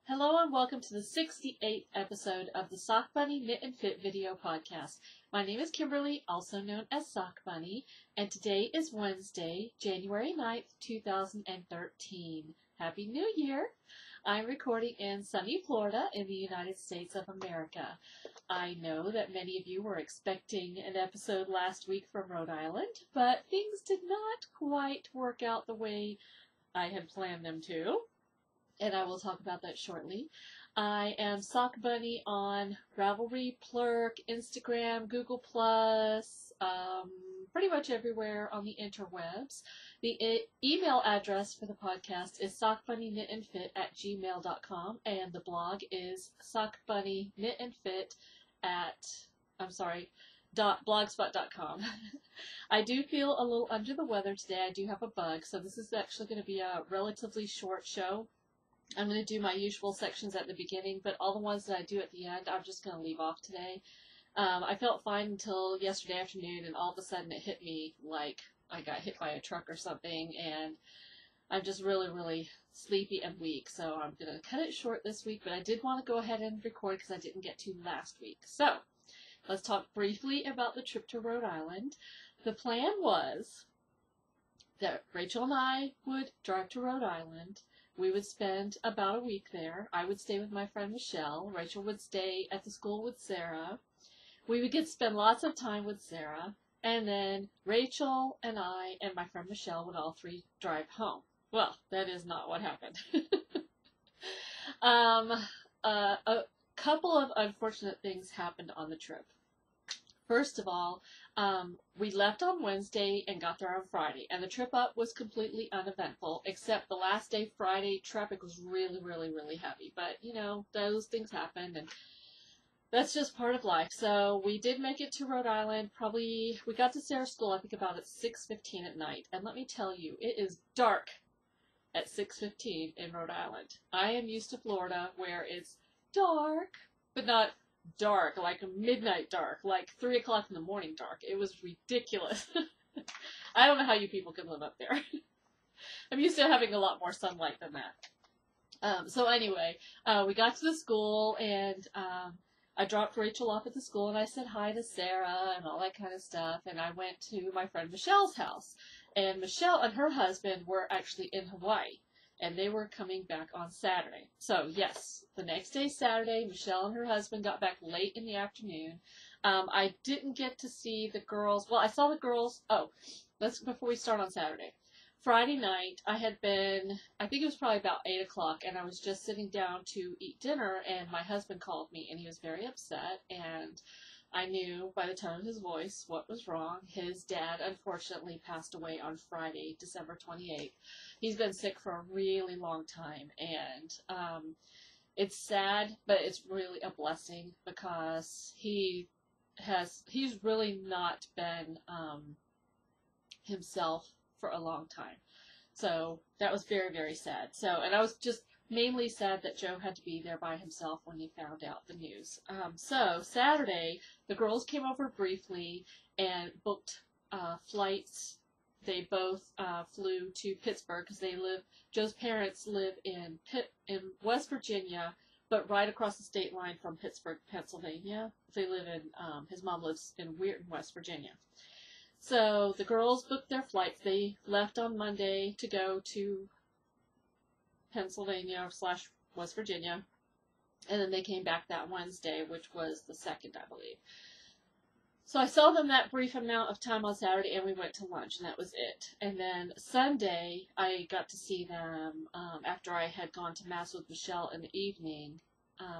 Hello and welcome to the 68th episode of the Sock Bunny Knit and Fit video podcast. My name is Kimberly, also known as Sock Bunny, and today is Wednesday, January 9th, 2013. Happy New Year! I'm recording in sunny Florida in the United States of America. I know that many of you were expecting an episode last week from Rhode Island, but things did not quite work out the way I had planned them to. And I will talk about that shortly. I am Sock Bunny on Ravelry, Plurk, Instagram, Google+, pretty much everywhere on the interwebs. The email address for the podcast is sockbunnyknitandfit@gmail.com, and the blog is sockbunnyknitandfit.blogspot.com. I do feel a little under the weather today. I do have a bug, so this is actually going to be a relatively short show. I'm going to do my usual sections at the beginning, but all the ones that I do at the end, I'm just going to leave off today. I felt fine until yesterday afternoon, and all of a sudden it hit me like I got hit by a truck or something, and I'm just really, really sleepy and weak, so I'm going to cut it short this week, but I did want to go ahead and record because I didn't get to last week. So, let's talk briefly about the trip to Rhode Island. The plan was that Rachel and I would drive to Rhode Island. We would spend about a week there. I would stay with my friend Michelle. Rachel would stay at the school with Sarah. We would get to spend lots of time with Sarah. And then Rachel and I and my friend Michelle would all three drive home. Well, that is not what happened. A couple of unfortunate things happened on the trip. First of all, we left on Wednesday and got there on Friday, and the trip up was completely uneventful, except the last day, Friday, traffic was really, really, really heavy. But, you know, those things happen, and that's just part of life. So we did make it to Rhode Island. We got to Sarah's school, I think, about at 6:15 at night. And let me tell you, it is dark at 6:15 in Rhode Island. I am used to Florida, where it's dark, but not dark, like midnight dark, like 3 o'clock in the morning dark. It was ridiculous. I don't know how you people can live up there. I'm used to having a lot more sunlight than that. So anyway, we got to the school, and I dropped Rachel off at the school, and I said hi to Sarah and all that kind of stuff, and I went to my friend Michelle's house. And Michelle and her husband were actually in Hawaii, and they were coming back on Saturday. So, yes, the next day, Saturday, Michelle and her husband got back late in the afternoon. I didn't get to see the girls. Well, I saw the girls. Oh, that's before we start on Saturday. Friday night, I think it was probably about 8 o'clock, and I was just sitting down to eat dinner, and my husband called me, and he was very upset, and I knew by the tone of his voice what was wrong. His dad, unfortunately, passed away on Friday, December 28th. He's been sick for a really long time, and it's sad, but it's really a blessing, because he's really not been himself for a long time. So that was very, very sad. So, and I was just mainly sad that Joe had to be there by himself when he found out the news. So Saturday, the girls came over briefly and booked flights. They both flew to Pittsburgh, because Joe's parents live in West Virginia, but right across the state line from Pittsburgh, Pennsylvania. His mom lives in Weirton, West Virginia. So the girls booked their flights. They left on Monday to go to Pennsylvania / West Virginia, and then they came back that Wednesday, which was the 2nd, I believe. So I saw them that brief amount of time on Saturday, and we went to lunch, and that was it. And then Sunday, I got to see them after I had gone to Mass with Michelle in the evening.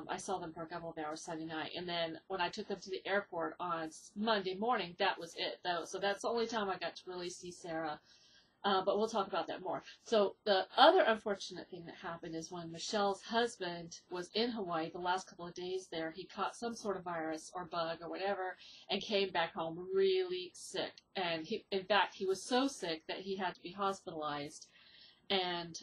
I saw them for a couple of hours Sunday night, and then when I took them to the airport on Monday morning, that was it, though. So that's the only time I got to really see Sarah, but we'll talk about that more. So the other unfortunate thing that happened is when Michelle's husband was in Hawaii the last couple of days there, he caught some sort of virus or bug or whatever, and came back home really sick. And in fact, he was so sick that he had to be hospitalized, and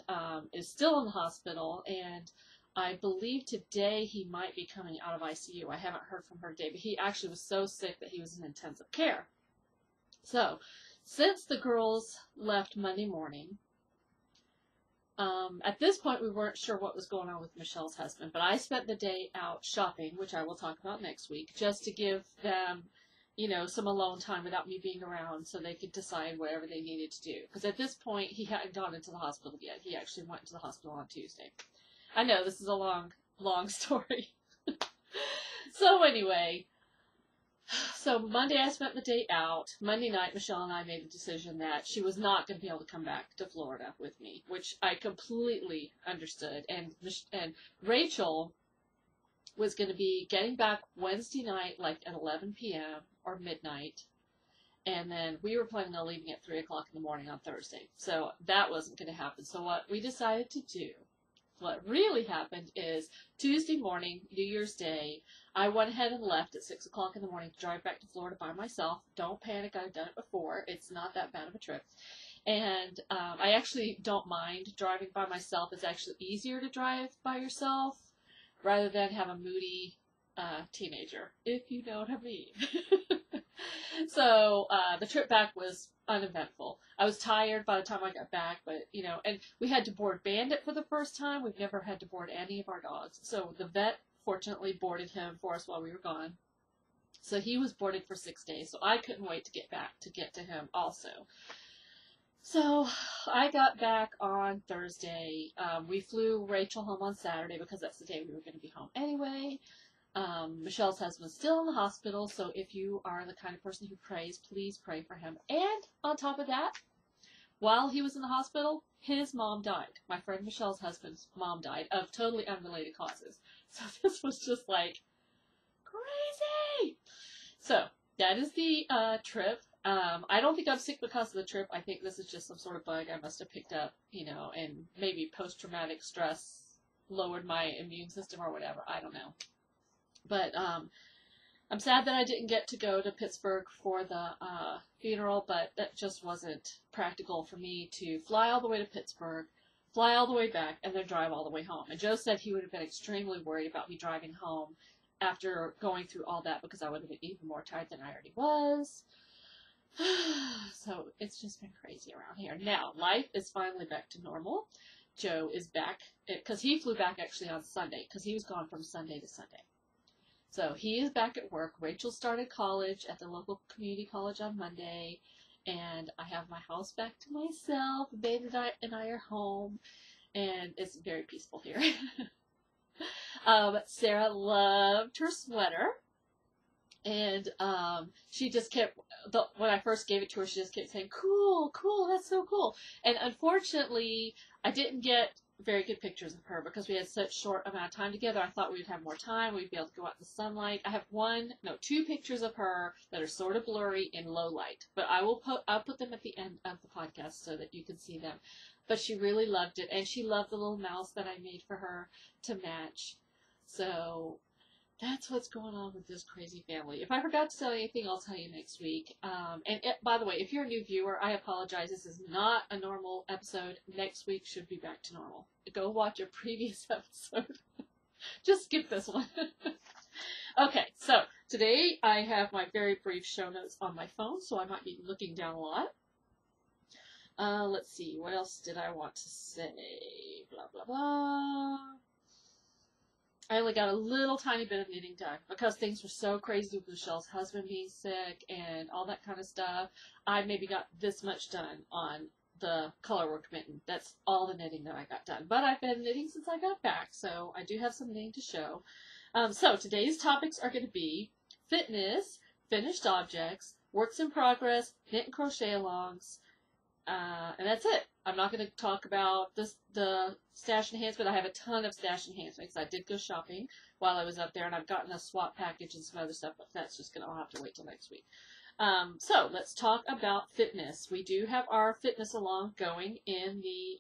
is still in the hospital, and I believe today he might be coming out of ICU. I haven't heard from her today, but he actually was so sick that he was in intensive care. So, since the girls left Monday morning, At this point, we weren't sure what was going on with Michelle's husband, but I spent the day out shopping, which I will talk about next week, just to give them, some alone time without me being around so they could decide whatever they needed to do. Because at this point, he hadn't gone into the hospital yet. He actually went to the hospital on Tuesday. I know, this is a long, long story. So anyway, so Monday I spent the day out. Monday night, Michelle and I made the decision that she was not going to be able to come back to Florida with me, which I completely understood. And Rachel was going to be getting back Wednesday night, like at 11 p.m. or midnight. And then we were planning on leaving at 3 o'clock in the morning on Thursday. So that wasn't going to happen. So what we decided to do, what really happened is Tuesday morning, New Year's Day, I went ahead and left at 6 o'clock in the morning to drive back to Florida by myself. Don't panic, I've done it before. It's not that bad of a trip. And I actually don't mind driving by myself. It's actually easier to drive by yourself rather than have a moody teenager, if you know what I mean. So the trip back was uneventful. I was tired by the time I got back, but, and we had to board Bandit for the first time. We've never had to board any of our dogs. So the vet fortunately boarded him for us while we were gone. So he was boarded for 6 days, so I couldn't wait to get back to get to him also. So I got back on Thursday. We flew Rachel home on Saturday because that's the day we were going to be home anyway. Michelle's husband's still in the hospital, so if you are the kind of person who prays, please pray for him. And on top of that, while he was in the hospital, his mom died. My friend Michelle's husband's mom died of totally unrelated causes. So this was just like crazy. So that is the trip. I don't think I'm sick because of the trip. I think this is just some sort of bug I must have picked up, and maybe post-traumatic stress lowered my immune system or whatever. I don't know. But I'm sad that I didn't get to go to Pittsburgh for the funeral, but that just wasn't practical for me to fly all the way to Pittsburgh, fly all the way back, and then drive all the way home. And Joe said he would have been extremely worried about me driving home after going through all that because I would have been even more tired than I already was. So it's just been crazy around here. Now, life is finally back to normal. Joe is back, because he flew back actually on Sunday, because he was gone from Sunday to Sunday. So he is back at work. Rachel started college at the local community college on Monday, and I have my house back to myself. Baby and I are home, and it's very peaceful here. Sarah loved her sweater, and she just kept, when I first gave it to her, she just kept saying, cool, cool, that's so cool. And unfortunately, I didn't get very good pictures of her because we had such short amount of time together. I thought we'd have more time. We'd be able to go out in the sunlight. I have two pictures of her that are sort of blurry in low light, but I'll put them at the end of the podcast so that you can see them. But she really loved it, and she loved the little mouse that I made for her to match. So that's what's going on with this crazy family. If I forgot to tell you anything, I'll tell you next week. By the way, if you're a new viewer, I apologize. This is not a normal episode. Next week should be back to normal. Go watch a previous episode. Just skip this one. Okay, so today I have my very brief show notes on my phone, so I might be looking down a lot. Let's see, what else did I want to say? Blah, blah, blah. I only got a little tiny bit of knitting done because things were so crazy with Michelle's husband being sick and all that kind of stuff. I maybe got this much done on the colorwork mitten. That's all the knitting that I got done. But I've been knitting since I got back, so I do have some knitting to show. So today's topics are going to be fitness, finished objects, works in progress, knit and crochet alongs, and that's it. I'm not going to talk about the stash enhancement. I have a ton of stash enhancements. I did go shopping while I was up there, and I've gotten a swap package and some other stuff, but that's just going to have to wait till next week. So let's talk about fitness. We do have our fitness along going in the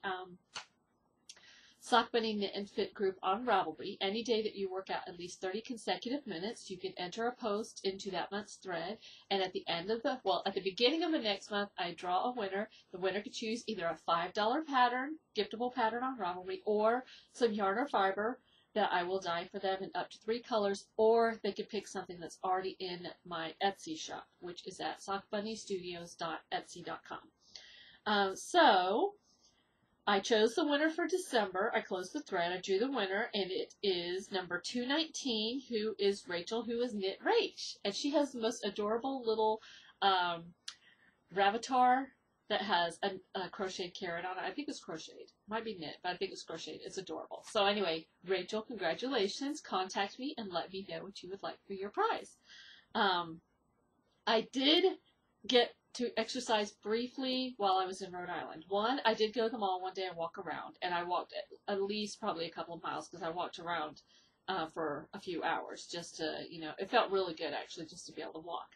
Sock Bunny Knit and Fit group on Ravelry. Any day that you work out at least 30 consecutive minutes, you can enter a post into that month's thread. And at the end of at the beginning of the next month, I draw a winner. The winner could choose either a $5 pattern, giftable pattern on Ravelry, or some yarn or fiber that I will dye for them in up to 3 colors, or they could pick something that's already in my Etsy shop, which is at sockbunnystudios.etsy.com. So I chose the winner for December. I closed the thread. I drew the winner, and it is number 219, who is Rachel, who is Knit Rach. And she has the most adorable little Ravatar that has a crocheted carrot on it. I think it's crocheted. Might be knit, but I think it's crocheted. It's adorable. So anyway, Rachel, congratulations. Contact me and let me know what you would like for your prize. I did get to exercise briefly while I was in Rhode Island. One, I did go to the mall one day and walk around, and I walked at least probably a couple of miles because I walked around for a few hours just to, it felt really good actually just to be able to walk.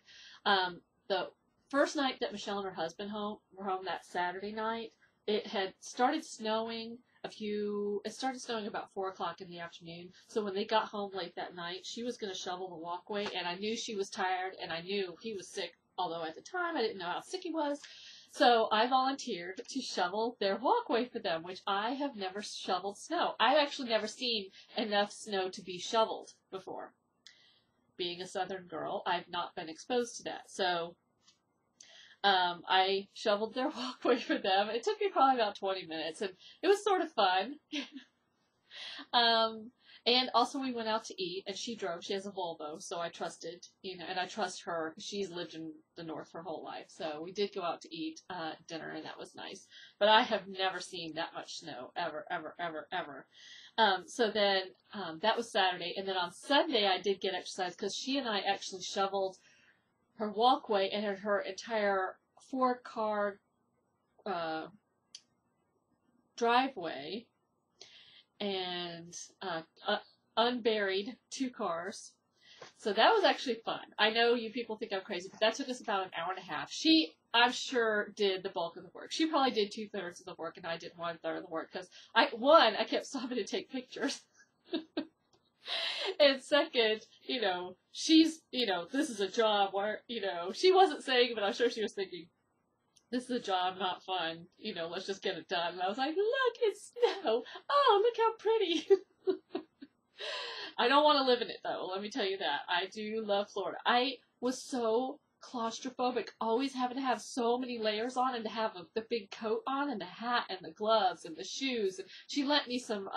The first night that Michelle and her husband were home that Saturday night, it had started snowing it started snowing about 4 o'clock in the afternoon. So when they got home late that night, she was going to shovel the walkway, and I knew she was tired, and I knew he was sick, although at the time I didn't know how sick he was. So I volunteered to shovel their walkway for them, which I have never shoveled snow. I've actually never seen enough snow to be shoveled before. Being a Southern girl, I've not been exposed to that. So I shoveled their walkway for them. It took me probably about 20 minutes, and it was sort of fun. And also we went out to eat, and she drove. She has a Volvo, so I trusted, and I trust her. She's lived in the North her whole life. So we did go out to eat dinner, and that was nice. But I have never seen that much snow, ever, ever, ever, ever. So then that was Saturday, and then on Sunday I did get exercise because she and I actually shoveled her walkway and her entire 4-car driveway, and unburied 2 cars. So that was actually fun. I know you people think I'm crazy, but that took us about an hour and a half. She, I'm sure, did the bulk of the work. She probably did 2/3 of the work, and I did 1/3 of the work because I kept stopping to take pictures. And second, she's, this is a job where, she wasn't saying, but I'm sure she was thinking, this is a job, not fun. Let's just get it done. And I was like, look, it's snow. Oh, look how pretty. I don't want to live in it, though. Let me tell you that. I do love Florida. I was so claustrophobic, always having to have so many layers on and to have the big coat on and the hat and the gloves and the shoes. And she lent me some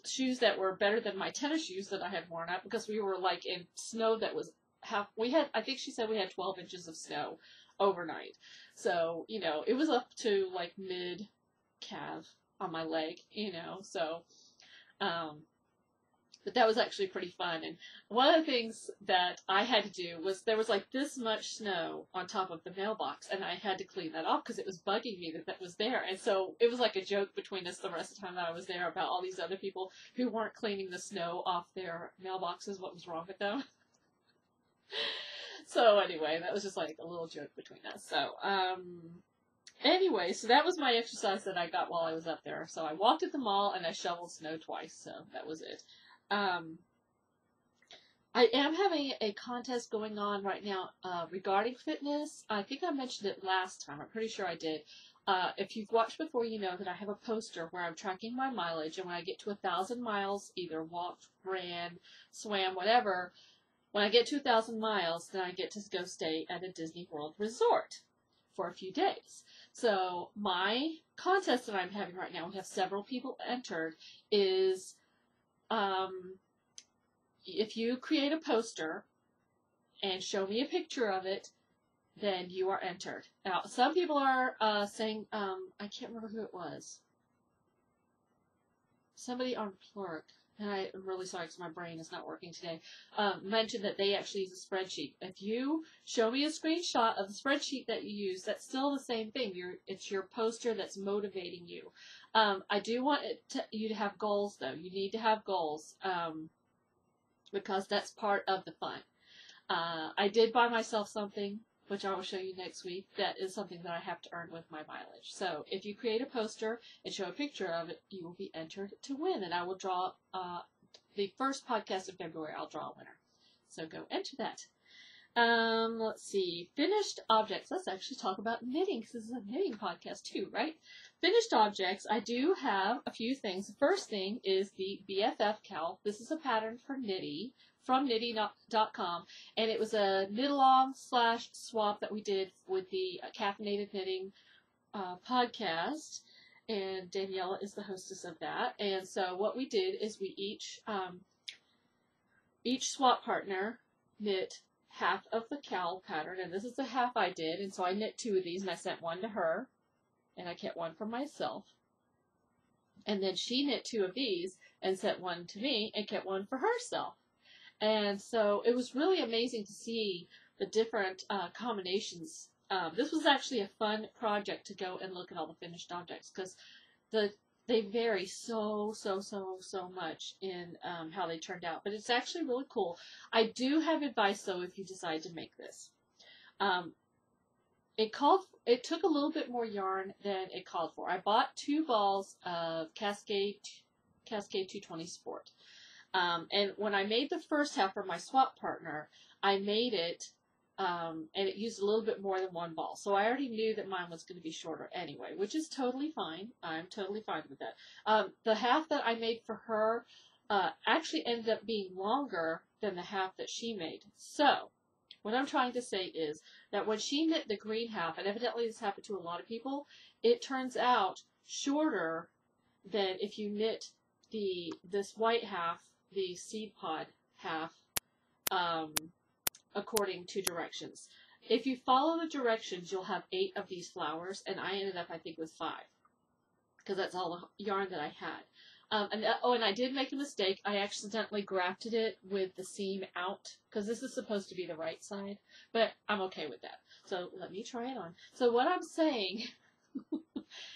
shoes that were better than my tennis shoes that I had worn out because we were like in snow that was I think she said we had 12 inches of snow overnight. So, it was up to like mid-calf on my leg, so, but that was actually pretty fun. And one of the things that I had to do was there was like this much snow on top of the mailbox, and I had to clean that off because it was bugging me that was there. And so it was like a joke between us the rest of the time that I was there about all these other people who weren't cleaning the snow off their mailboxes. What was wrong with them? So anyway, that was just like a little joke between us. So, anyway, so that was my exercise that I got while I was up there. So I walked at the mall and I shoveled snow twice. So that was it. I am having a contest going on right now regarding fitness. I think I mentioned it last time. I'm pretty sure I did. If you've watched before, you know that I have a poster where I'm tracking my mileage, and when I get to 1,000 miles, either walked, ran, swam, whatever, when I get to 1,000 miles, then I get to go stay at a Disney World resort for a few days. So my contest that I'm having right now, we have several people entered, is if you create a poster and show me a picture of it, then you are entered. Now, some people are saying, I can't remember who it was. Somebody on Plurk, and I'm really sorry because my brain is not working today, mentioned that they actually use a spreadsheet. If you show me a screenshot of the spreadsheet that you use, that's still the same thing. It's your poster that's motivating you. I do want you to have goals, though. You need to have goals because that's part of the fun. I did buy myself something, which I will show you next week. That is something that I have to earn with my mileage. So if you create a poster and show a picture of it, you will be entered to win. And I will draw the first podcast of February. I'll draw a winner. So go enter that. Let's see. Finished objects. Let's actually talk about knitting, because this is a knitting podcast too, right? Finished objects. I do have a few things. The first thing is the BFF cowl. This is a pattern for Knitty from Knitty.com, and it was a knit-along / swap that we did with the Caffeinated Knitting podcast, and Daniela is the hostess of that. And so what we did is we each swap partner knit half of the cowl pattern, and this is the half I did, and so I knit 2 of these, and I sent one to her, and I kept one for myself. And then she knit 2 of these, and sent one to me, and kept one for herself. And so it was really amazing to see the different combinations. This was actually a fun project to go and look at all the finished objects, because they vary so much in how they turned out. But it's actually really cool. I do have advice, though, if you decide to make this. It took a little bit more yarn than it called for. I bought 2 balls of Cascade 220 Sport. And when I made the first half for my swap partner, I made it, and it used a little bit more than 1 ball. So I already knew that mine was going to be shorter anyway, which is totally fine. I'm totally fine with that. The half that I made for her actually ended up being longer than the half that she made. So what I'm trying to say is that when she knit the green half, and evidently this happened to a lot of people, it turns out shorter than if you knit this white half, the seed pod half, according to directions. If you follow the directions, you'll have 8 of these flowers, and I ended up, I think, with 5, because that's all the yarn that I had. And I did make a mistake. I accidentally grafted it with the seam out, because this is supposed to be the right side, but I'm okay with that. So let me try it on. So what I'm saying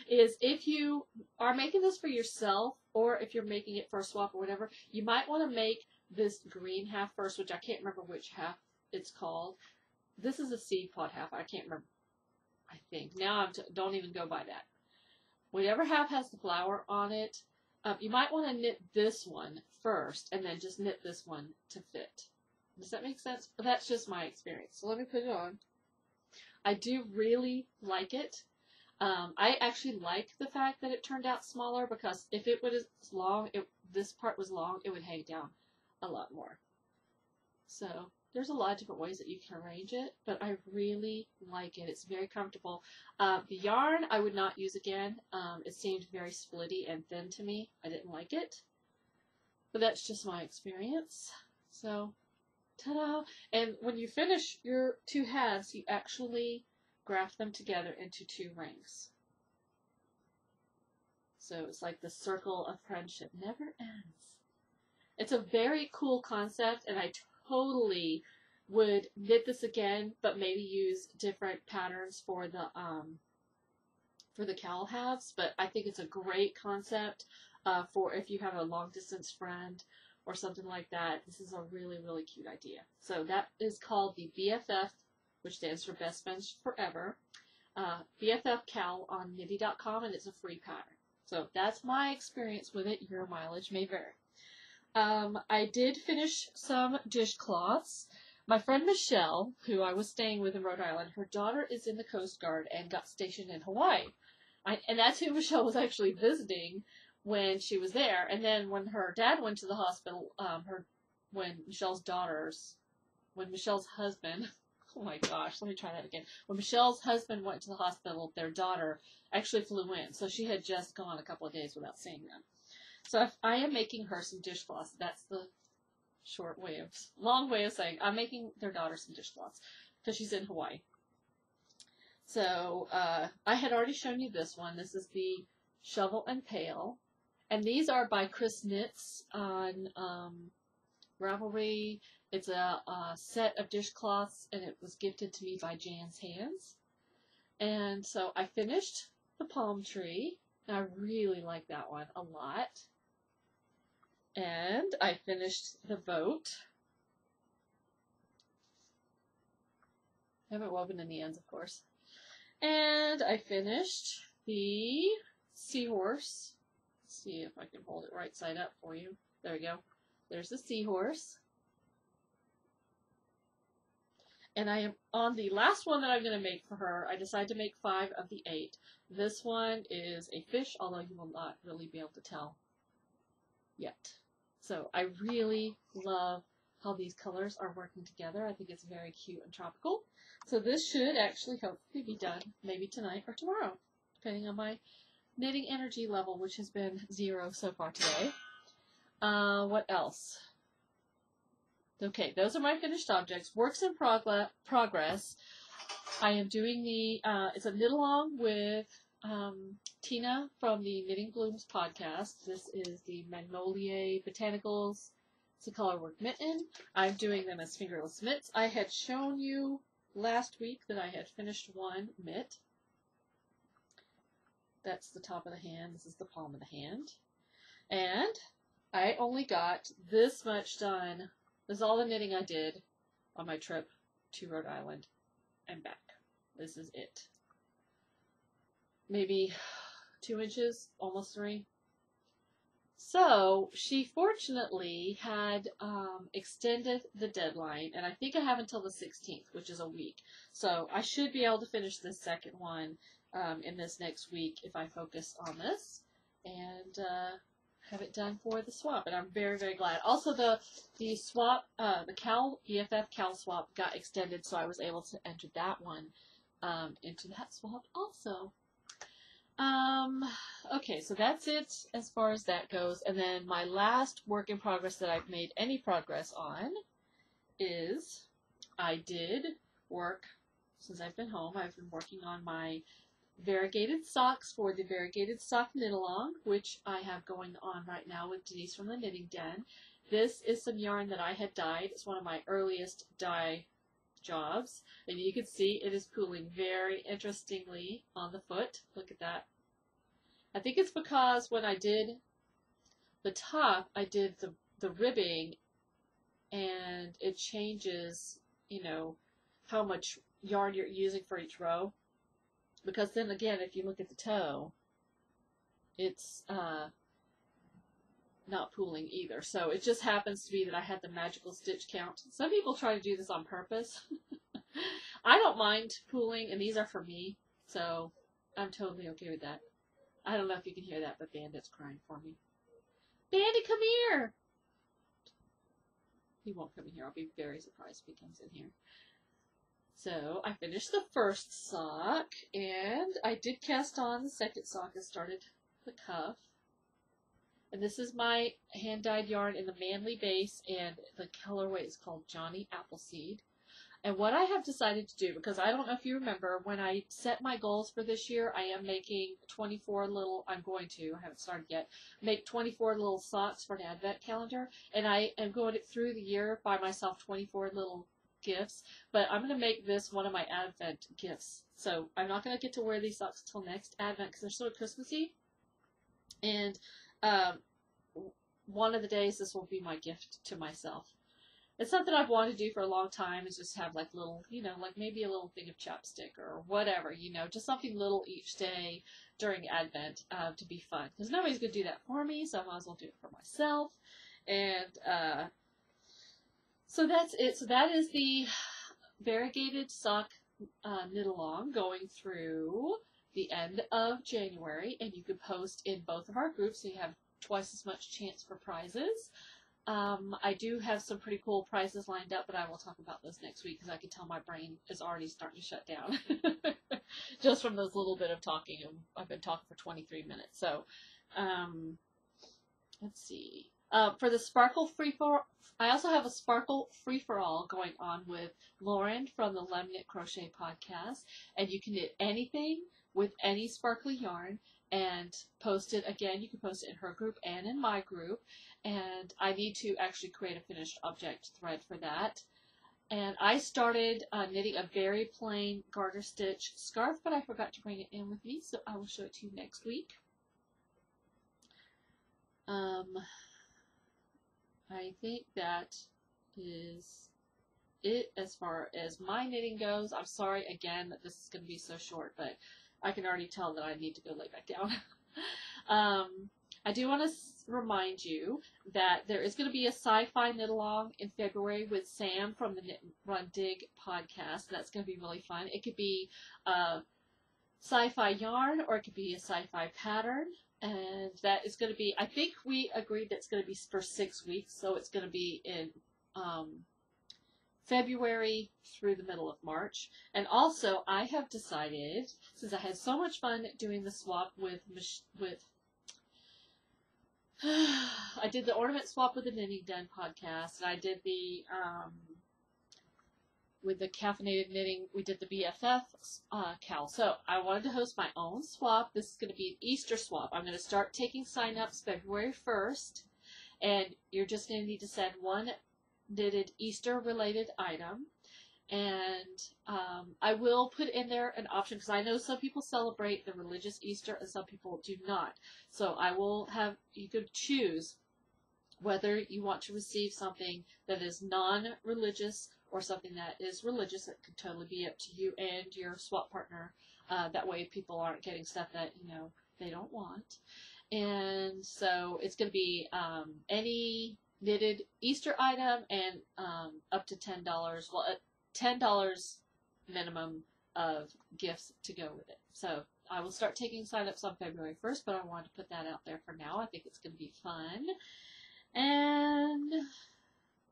is, if you are making this for yourself, or if you're making it for a swap or whatever, you might want to make this green half first, which I can't remember which half it's called. This is a seed pod half. I can't remember. I think. Now don't even go by that. Whatever half has the flower on it, you might want to knit this one first, and then just knit this one to fit. Does that make sense? But that's just my experience. So let me put it on. I do really like it. I actually like the fact that it turned out smaller, because if it was long, this part was long, it would hang down a lot more. So there's a lot of different ways that you can arrange it, but I really like it. It's very comfortable. The yarn I would not use again. It seemed very splitty and thin to me. I didn't like it, but that's just my experience. So, ta-da! And when you finish your 2 halves, you actually graft them together into 2 rings. So it's like the circle of friendship never ends. It's a very cool concept, and I totally would knit this again, but maybe use different patterns for the cowl halves. But I think it's a great concept for if you have a long distance friend or something like that. This is a really, really cute idea. So that is called the BFF, which stands for Best Friends Forever, BFF cowl on Knitty.com, and it's a free pattern. So that's my experience with it. Your mileage may vary. I did finish some dishcloths. My friend Michelle, who I was staying with in Rhode Island, her daughter is in the Coast Guard and got stationed in Hawaii. And that's who Michelle was actually visiting when she was there. And then when her dad went to the hospital, when Michelle's husband, oh my gosh, let me try that again. When Michelle's husband went to the hospital, their daughter actually flew in. So she had just gone a couple of days without seeing them. So I am making her some dishcloths. That's the long way of saying I'm making their daughter some dishcloths because she's in Hawaii. So I had already shown you this one. This is the Shovel and Pail. And these are by Chris Knits on Ravelry. It's a set of dishcloths, and it was gifted to me by Jan's Hands. And so I finished the palm tree. And I really like that one a lot. And I finished the boat. I haven't woven in the ends, of course. And I finished the seahorse. Let's see if I can hold it right side up for you. There we go. There's the seahorse. And I am on the last one that I'm going to make for her. I decided to make 5 of the 8. This one is a fish, although you will not really be able to tell yet. So I really love how these colors are working together. I think it's very cute and tropical. So this should actually hopefully be done maybe tonight or tomorrow, depending on my knitting energy level, which has been 0 so far today. What else? Okay, those are my finished objects. Works in progress. I am doing the, it's a knit along with Tina from the Knitting Blooms podcast. This is the Magnolia Botanicals. It's a colorwork mitten. I'm doing them as fingerless mitts. I had shown you last week that I had finished one mitt. That's the top of the hand. This is the palm of the hand. And I only got this much done. This is all the knitting I did on my trip to Rhode Island and back. This is it. Maybe 2 inches, almost 3. So she fortunately had extended the deadline, and I think I have until the 16th, which is a week. So I should be able to finish this second one in this next week if I focus on this and have it done for the swap. And I'm very, very glad. Also, the swap, the Cal EFF Cal swap got extended, so I was able to enter that one into that swap also. Okay, so that's it as far as that goes. And then my last work in progress that I've made any progress on is I did work, since I've been home, I've been working on my variegated socks for the variegated sock knit along, which I have going on right now with Denise from the Knitting Den. This is some yarn that I had dyed. It's one of my earliest dye jobs, and you can see it is pooling very interestingly on the foot. Look at that. I think it's because when I did the top, I did the ribbing, and it changes, you know, how much yarn you're using for each row. Because then again, if you look at the toe, it's not pooling either. So it just happens to be that I had the magical stitch count. Some people try to do this on purpose. I don't mind pooling, and these are for me, so I'm totally okay with that. I don't know if you can hear that, but Bandit's crying for me. Bandit, come here! He won't come in here. I'll be very surprised if he comes in here. So I finished the first sock, and I did cast on the second sock and started the cuff. And this is my hand-dyed yarn in the Manly base, and the colorway is called Johnny Appleseed. And what I have decided to do, because I don't know if you remember, when I set my goals for this year, I am making 24 little, I haven't started yet, make 24 little socks for an advent calendar. And I am going through the year by myself 24 little gifts, but I'm going to make this one of my advent gifts. So I'm not going to get to wear these socks until next advent because they're so Christmassy. And one of the days this will be my gift to myself. It's something I've wanted to do for a long time, is just have like little, you know, like maybe a little thing of chapstick or whatever, you know, just something little each day during Advent to be fun. Because nobody's going to do that for me, so I might as well do it for myself. And so that's it. So that is the variegated sock knit along going through the end of January. And you could post in both of our groups so you have twice as much chance for prizes. I do have some pretty cool prizes lined up, but I will talk about those next week because I can tell my brain is already starting to shut down just from those little bit of talking. I've been talking for 23 minutes. So, let's see. For the Sparkle Free-For-All, I also have a Sparkle Free-For-All going on with Lauren from the Lem Knit Crochet podcast, and you can knit anything with any sparkly yarn and post it. Again, you can post it in her group and in my group. And I need to actually create a finished object thread for that. And I started knitting a very plain garter stitch scarf, but I forgot to bring it in with me, so I will show it to you next week. I think that is it as far as my knitting goes. I'm sorry again that this is going to be so short, but I can already tell that I need to go lay back down. I do want to remind you that there is going to be a sci-fi knit-along in February with Sam from the Knit Run Dig podcast. That's going to be really fun. It could be a sci-fi yarn or it could be a sci-fi pattern. And that is going to be, I think we agreed that's going to be for 6 weeks. So it's going to be in February through the middle of March. And also, I have decided, since I had so much fun doing the swap with I did the ornament swap with the Knitting Den podcast, and I did the with the caffeinated knitting, we did the BFF Cal. So I wanted to host my own swap. This is going to be an Easter swap. I'm going to start taking sign-ups February 1st, and you're just going to need to send one knitted Easter-related item. And I will put in there an option, because I know some people celebrate the religious Easter and some people do not. So I will have, you could choose whether you want to receive something that is non-religious or something that is religious. It could totally be up to you and your swap partner. That way people aren't getting stuff that, they don't want. And so it's going to be any knitted Easter item and up to $10. Well, $10 minimum of gifts to go with it. So I will start taking sign-ups on February 1st, but I wanted to put that out there for now. I think it's going to be fun. And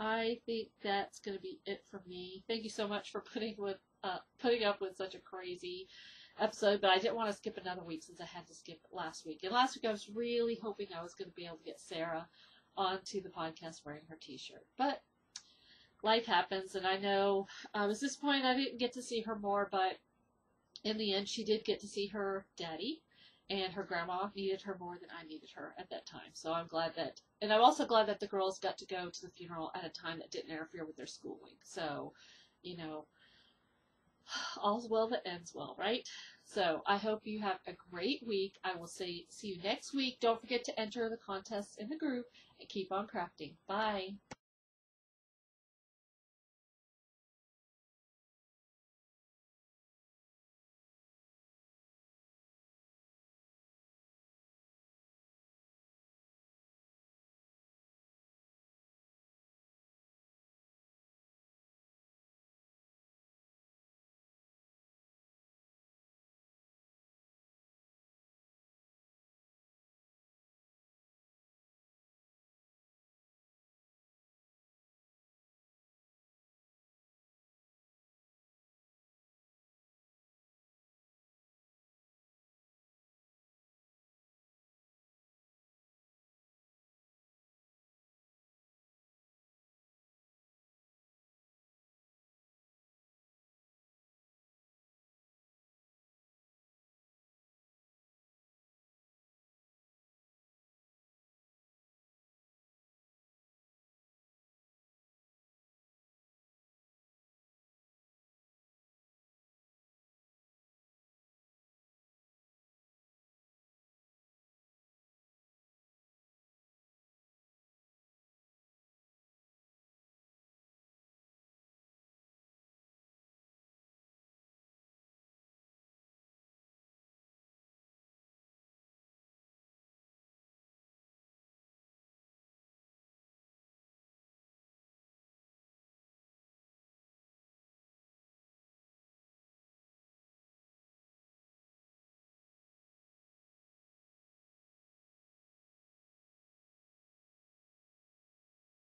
I think that's going to be it for me. Thank you so much for putting up with such a crazy episode, but I didn't want to skip another week since I had to skip it last week. And last week I was really hoping I was going to be able to get Sarah onto the podcast wearing her t-shirt. But life happens, and I know I was disappointed I didn't get to see her more, but in the end she did get to see her daddy, and her grandma needed her more than I needed her at that time. So I'm glad that, and I'm also glad that the girls got to go to the funeral at a time that didn't interfere with their schooling. So, all's well that ends well, right? So I hope you have a great week. I will see you next week. Don't forget to enter the contests in the group and keep on crafting. Bye.